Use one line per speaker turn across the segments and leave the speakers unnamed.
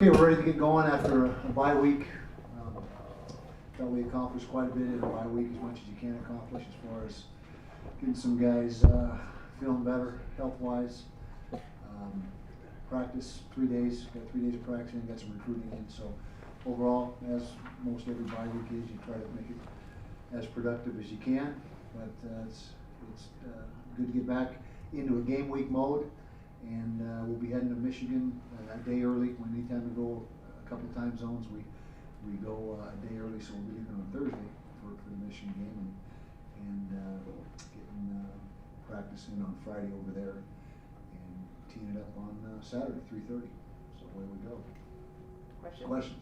Okay, we're ready to get going after a bye week. Thought we accomplished quite a bit in a bye week, as much as you can accomplish as far as getting some guys feeling better health-wise. Practice 3 days, got 3 days of practice and got some recruiting in. So overall, as most every bye week is, you try to make it as productive as you can. But it's good to get back into a game week mode. And we'll be heading to Michigan a day early. Anytime we go a couple of time zones, we go a day early, so we'll be leaving on Thursday for the Michigan game and getting practice in on Friday over there and teeing it up on Saturday, 3:30. So away we go. Questions?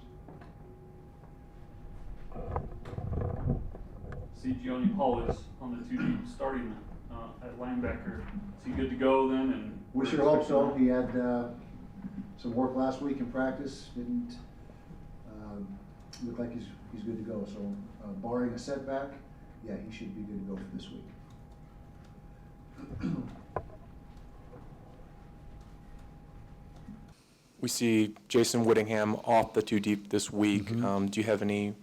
See, Gianni Paul is on the 2 deep starting at linebacker. Is he good to go then? And
we sure hope so. He had some work last week in practice. Didn't look like he's good to go. So barring a setback, yeah, he should be good to go for this week.
We see Jason Whittingham off the 2 deep this week.
Mm-hmm.
Do you have any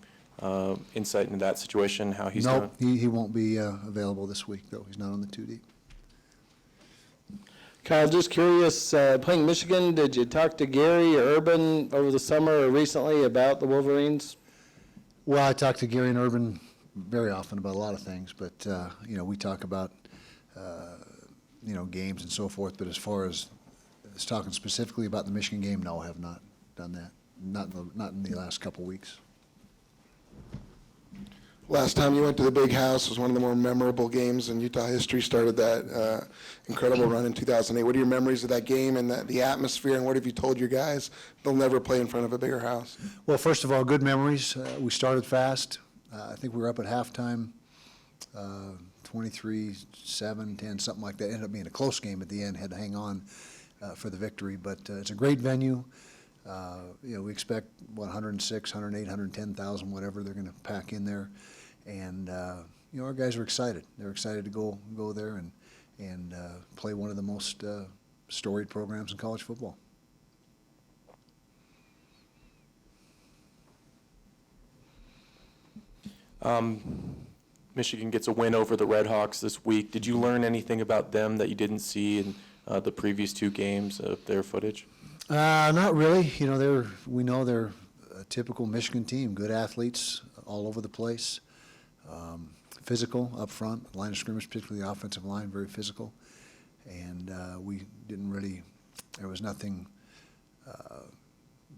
insight into that situation, how he's doing?
Nope, he won't be available this week, though. He's not on the 2 deep.
Kyle, just curious, playing Michigan, did you talk to Gary or Urban over the summer or recently about the Wolverines?
Well, I talk to Gary and Urban very often about a lot of things, but, we talk about, games and so forth, but as far as talking specifically about the Michigan game, no, I have not done that. Not in the last couple weeks.
Last time you went to the Big House was one of the more memorable games in Utah history. Started that incredible run in 2008. What are your memories of that game and the atmosphere, and what have you told your guys they'll never play in front of a bigger house?
Well, first of all, good memories. We started fast. I think we were up at halftime, 23-7, 10, something like that. Ended up being a close game at the end. Had to hang on for the victory, but it's a great venue. We expect 106, 108, 110,000, whatever they're going to pack in there, and our guys are excited. They're excited to go there and play one of the most storied programs in college football.
Michigan gets a win over the Red Hawks this week. Did you learn anything about them that you didn't see in the previous 2 games of their footage?
Not really. We know they're a typical Michigan team. Good athletes all over the place. Physical up front, line of scrimmage, particularly the offensive line, very physical. And we didn't really. There was nothing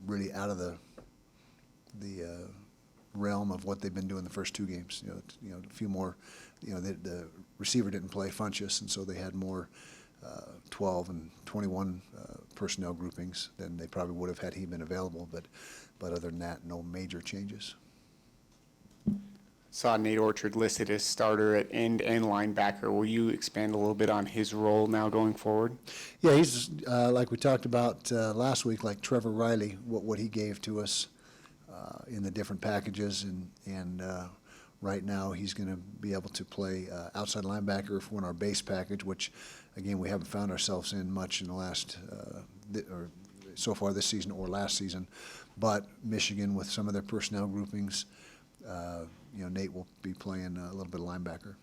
really out of the realm of what they've been doing the first 2 games. A few more. The receiver didn't play, Funchess, and so they had more 12 and 21 personnel groupings than they probably would have had he been available. But other than that, no major changes.
Saw Nate Orchard listed as starter at end and linebacker. Will you expand a little bit on his role now going forward?
Yeah, he's like we talked about last week, like Trevor Riley, what he gave to us in the different packages, and right now he's going to be able to play outside linebacker for our base package, which again we haven't found ourselves in much in the last or so far this season or last season. But Michigan, with some of their personnel groupings, Nate will be playing a little bit of linebacker.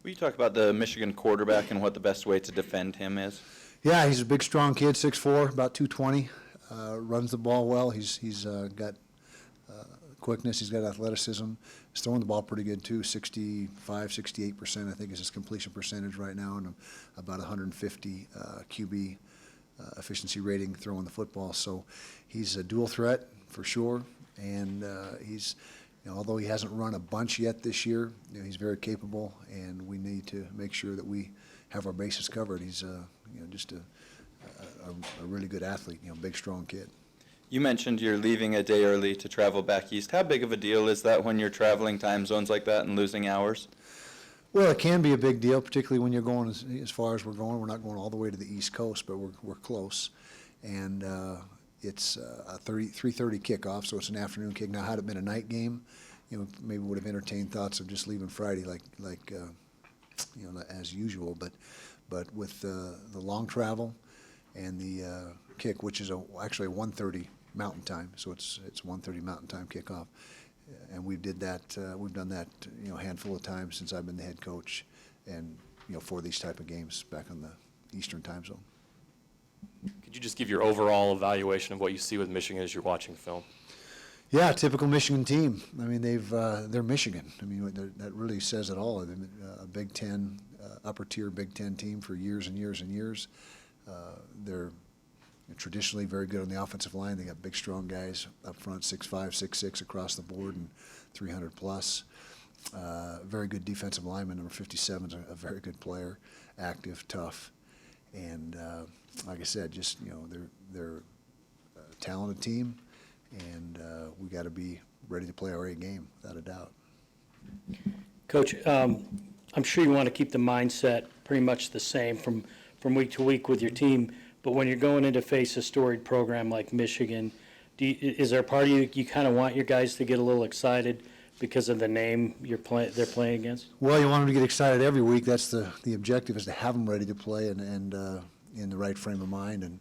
Will you talk about the Michigan quarterback and what the best way to defend him is?
Yeah, he's a big, strong kid, 6'4", about 220. Runs the ball well. He's got quickness. He's got athleticism. He's throwing the ball pretty good too. 65, 68%, I think, is his completion percentage right now, and about 150 QB efficiency rating throwing the football. So he's a dual threat for sure, and he's. Although he hasn't run a bunch yet this year, he's very capable, and we need to make sure that we have our bases covered. He's just a really good athlete, big, strong kid.
You mentioned you're leaving a day early to travel back east. How big of a deal is that when you're traveling time zones like that and losing hours?
Well, it can be a big deal, particularly when you're going as far as we're going. We're not going all the way to the East Coast, but we're close. And it's a 3:30 kickoff, so it's an afternoon kick. Now, had it been a night game, maybe would have entertained thoughts of just leaving Friday as usual. But with the long travel and the kick, which is actually a 1:30 Mountain Time, so it's 1:30 Mountain Time kickoff. And we've done that, a handful of times since I've been the head coach, and, for these type of games back on the Eastern Time Zone.
Could you just give your overall evaluation of what you see with Michigan as you're watching film?
Yeah, typical Michigan team. I mean, they're Michigan. I mean, that really says it all. They've been a Big Ten, upper tier Big Ten team for years and years and years. They're traditionally very good on the offensive line. They got big, strong guys up front, 6'5", 6'6" across the board, and 300 plus. Very good defensive lineman. Number 57 is a very good player, active, tough, and like I said, just they're a talented team, and we got to be ready to play our A game without a doubt.
Coach, I'm sure you want to keep the mindset pretty much the same from week to week with your team, but when you're going in to face a storied program like Michigan, is there a part of you kind of want your guys to get a little excited because of the name they're playing against?
Well, you want them to get excited every week. That's the objective, is to have them ready to play and in the right frame of mind. And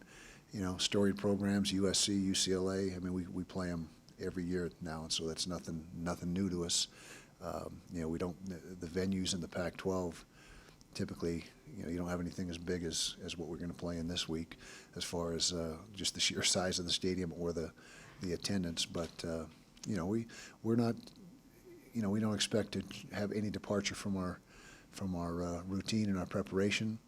storied programs, USC, UCLA. I mean, we play them every year now, and so that's nothing new to us. We don't the venues in the Pac-12 typically. You don't have anything as big as what we're going to play in this week, as far as just the sheer size of the stadium or the attendance. But we're not. We don't expect to have any departure from our routine and our preparation.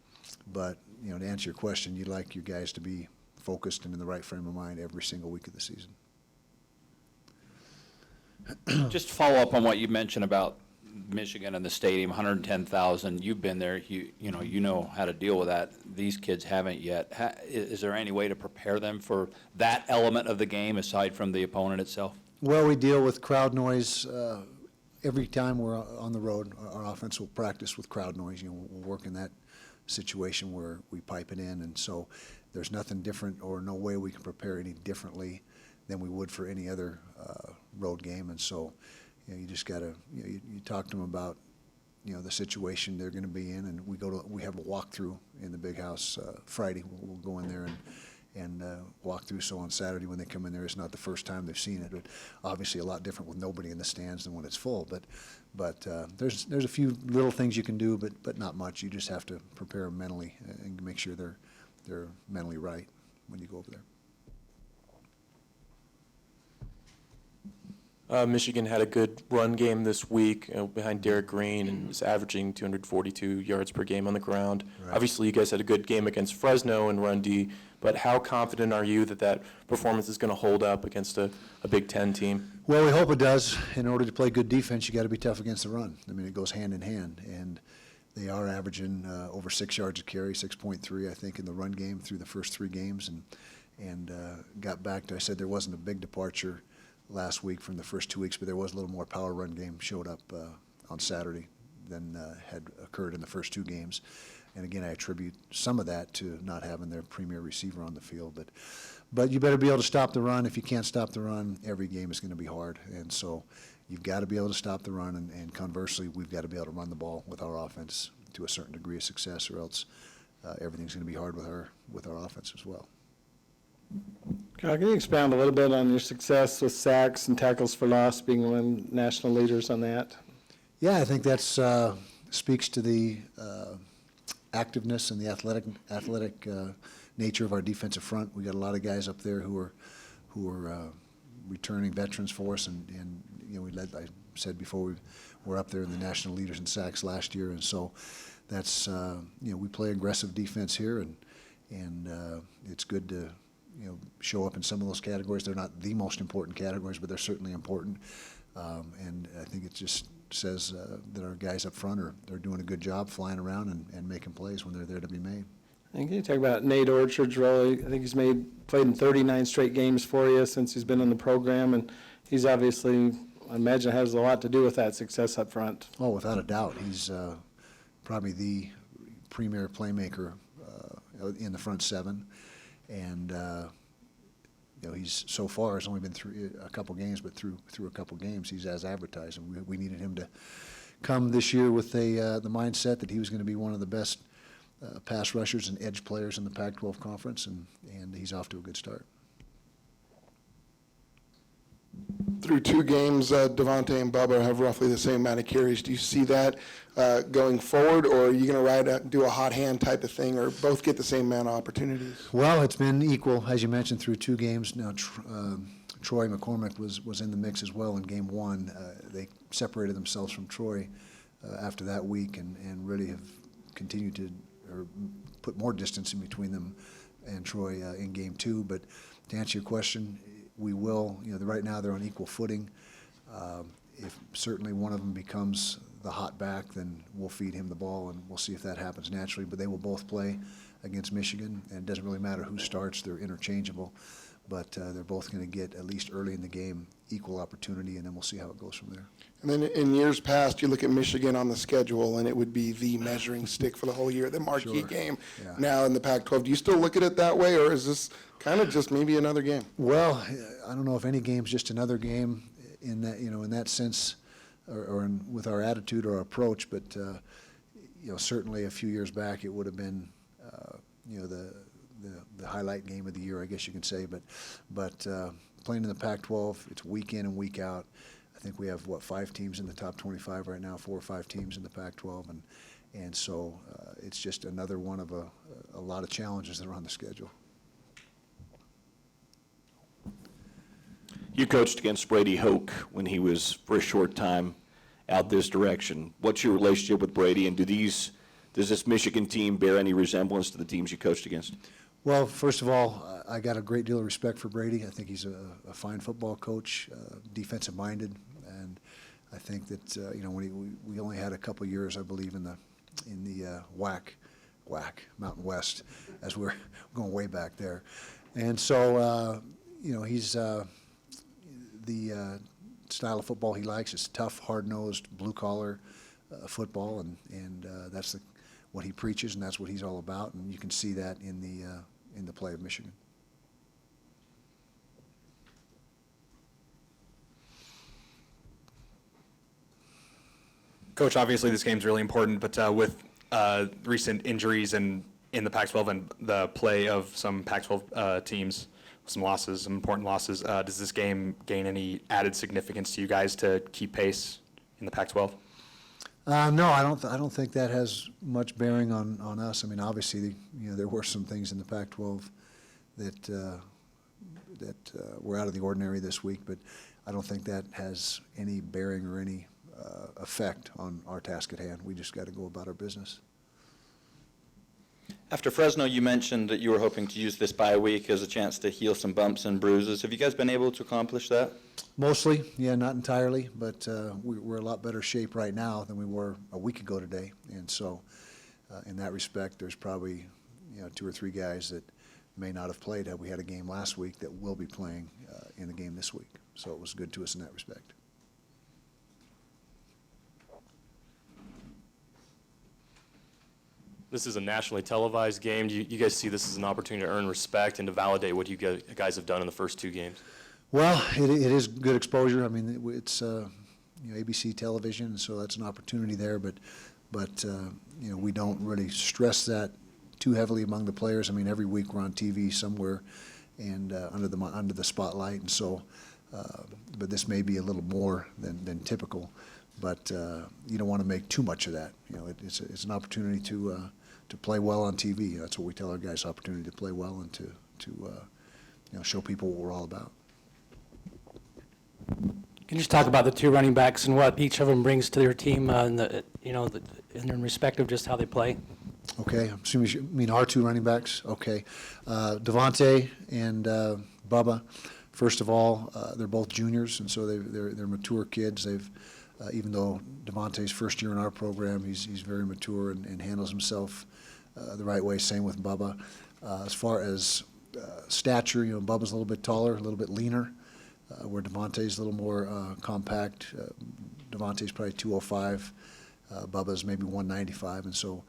But to answer your question, you'd like your guys to be focused and in the right frame of mind every single week of the season.
Just to follow up on what you mentioned about Michigan and the stadium, 110,000. You've been there. You know how to deal with that. These kids haven't yet. Is there any way to prepare them for that element of the game aside from the opponent itself?
Well, we deal with crowd noise every time we're on the road. Our offense will practice with crowd noise. We'll work in that situation where we pipe it in, and so there's nothing different, or no way we can prepare any differently than we would for any other road game. And so you just got to you talk to them about the situation they're going to be in, and we have a walkthrough in the big house Friday. We'll go in there and walk through. So on Saturday when they come in there, it's not the first time they've seen it, but obviously a lot different with nobody in the stands than when it's full. But there's a few little things you can do, but not much. You just have to prepare them mentally and make sure they're mentally right when you go over there.
Michigan had a good run game this week behind Derek Green, and was averaging 242 yards per game on the ground.
Right.
Obviously, you guys had a good game against Fresno and run D, but how confident are you that performance is going to hold up against a Big Ten team?
Well, we hope it does. In order to play good defense, you got to be tough against the run. I mean, it goes hand in hand, and they are averaging over 6 yards a carry, 6.3, I think, in the run game through the first 3 games, and got back to, I said there wasn't a big departure last week from the first 2 weeks, but there was a little more power run game showed up on Saturday than had occurred in the first 2 games. And again, I attribute some of that to not having their premier receiver on the field. But you better be able to stop the run. If you can't stop the run, every game is going to be hard. And so you've got to be able to stop the run, and conversely, we've got to be able to run the ball with our offense to a certain degree of success, or else everything's going to be hard with our offense as well.
Kyle, can you expound a little bit on your success with sacks and tackles for loss, being one of the national leaders on that?
Yeah, I think that's speaks to the activeness and the athletic nature of our defensive front. We got a lot of guys up there who are returning veterans for us, and we led. I said before, we were up there in the national leaders in sacks last year, and so that's we play aggressive defense here, and it's good to show up in some of those categories. They're not the most important categories, but they're certainly important. And I think it just says that our guys up front they're doing a good job flying around and making plays when they're there to be made.
And can you talk about Nate Orchard's role? I think he's played in 39 straight games for you since he's been in the program, and he's obviously, I imagine, has a lot to do with that success up front.
Oh, without a doubt. He's probably the premier playmaker in the front 7. And he's so far has only been through a couple games, but through a couple games he's as advertised. And we needed him to come this year with the mindset that he was going to be one of the best pass rushers and edge players in the Pac-12 conference, and he's off to a good start.
Through 2 games, Devontae and Bubba have roughly the same amount of carries. Do you see that going forward, or are you going to do a hot hand type of thing, or both get the same amount of opportunities?
Well, it's been equal, as you mentioned, through 2 games. Now, Troy McCormick was in the mix as well in game 1. They separated themselves from Troy after that week and really have continued to put more distance in between them and Troy in game 2. But to answer your question, we will, right now they're on equal footing. If certainly one of them becomes the hot back, then we'll feed him the ball, and we'll see if that happens naturally. But they will both play against Michigan, and it doesn't really matter who starts. They're interchangeable. But they're both going to get, at least early in the game, equal opportunity, and then we'll see how it goes from there.
And then in years past, you look at Michigan on the schedule, and it would be the measuring stick for the whole year, the marquee
Sure.
game.
Yeah.
Now in the Pac-12, do you still look at it that way, or is this kind of just maybe another game?
Well, I don't know if any game's just another game in that, in that sense, or with our attitude or approach, but, certainly a few years back it would have been, the highlight game of the year, I guess you can say. But playing in the Pac-12, it's week in and week out. I think we have, 5 teams in the top 25 right now, 4 or 5 teams in the Pac-12, and so it's just another one of a lot of challenges that are on the schedule.
You coached against Brady Hoke when he was, for a short time, out this direction. What's your relationship with Brady, and does this Michigan team bear any resemblance to the teams you coached against?
Well, first of all, I got a great deal of respect for Brady. I think he's a fine football coach, defensive-minded, and I think that when we only had a couple years, I believe, in the WAC, Mountain West, as we're going way back there, and so he's the style of football he likes is tough, hard-nosed, blue-collar football, and that's what he preaches, and that's what he's all about, and you can see that in the play of Michigan.
Coach, obviously this game's really important, but with recent injuries in the Pac-12 and the play of some Pac-12 teams, some losses, some important losses, does this game gain any added significance to you guys to keep pace in the Pac-12?
No, I don't think that has much bearing on us. I mean, obviously, there were some things in the Pac-12 that were out of the ordinary this week, but I don't think that has any bearing or any effect on our task at hand. We just got to go about our business.
After Fresno, you mentioned that you were hoping to use this bye week as a chance to heal some bumps and bruises. Have you guys been able to accomplish that?
Mostly, yeah, not entirely, but we're a lot better shape right now than we were a week ago today. And so in that respect, there's probably 2 or 3 guys that may not have played had we had a game last week that will be playing in the game this week. So it was good to us in that respect.
This is a nationally televised game. Do you guys see this as an opportunity to earn respect and to validate what you guys have done in the first 2 games?
Well, it is good exposure. I mean, it's ABC television, and so that's an opportunity there. But we don't really stress that too heavily among the players. I mean, every week we're on TV somewhere, and under the spotlight, and so. But this may be a little more than typical. But you don't want to make too much of that. It's an opportunity to play well on TV. That's what we tell our guys: opportunity to play well and to show people what we're all about.
Can you just talk about the 2 running backs and what each of them brings to their team, in respect of just how they play?
Okay, I'm assuming you mean our 2 running backs. Okay, Devontae and Bubba. First of all, they're both juniors, and so they're mature kids. They've even though Devontae's first year in our program, he's very mature and handles himself the right way. Same with Bubba. As far as stature, Bubba's a little bit taller, a little bit leaner, where Devontae's a little more compact. Devontae's probably 205. Bubba's maybe 195, and so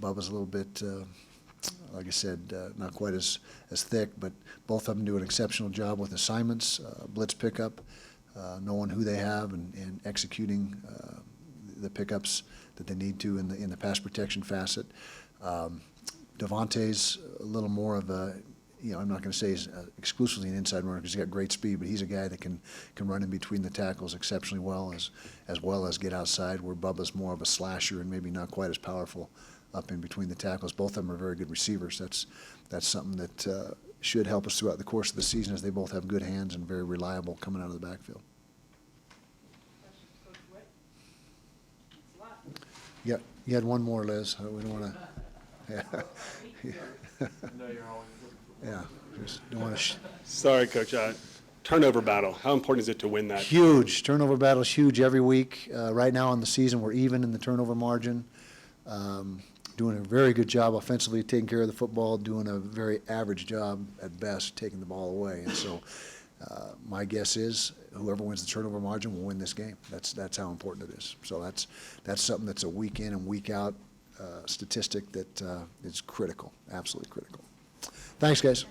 Bubba's a little bit, like I said, not quite as thick, but both of them do an exceptional job with assignments, blitz pickup, knowing who they have and executing the pickups that they need to in the pass protection facet. Devontae's a little more of a, I'm not going to say he's exclusively an inside runner because he's got great speed, but he's a guy that can run in between the tackles exceptionally well as get outside, where Bubba's more of a slasher and maybe not quite as powerful up in between the tackles. Both of them are very good receivers. That's something that should help us throughout the course of the season, as they both have good hands and very reliable coming out of the backfield. Yeah, you had one more, Liz. We don't want to. Yeah, just don't want to.
Sorry, Coach. Turnover battle. How important is it to win that?
Huge. Turnover battle is huge every week. Right now in the season, we're even in the turnover margin. Doing a very good job offensively taking care of the football, doing a very average job at best taking the ball away. And so my guess is whoever wins the turnover margin will win this game. That's how important it is. So that's something that's a week in and week out statistic that is critical, absolutely critical. Thanks, guys.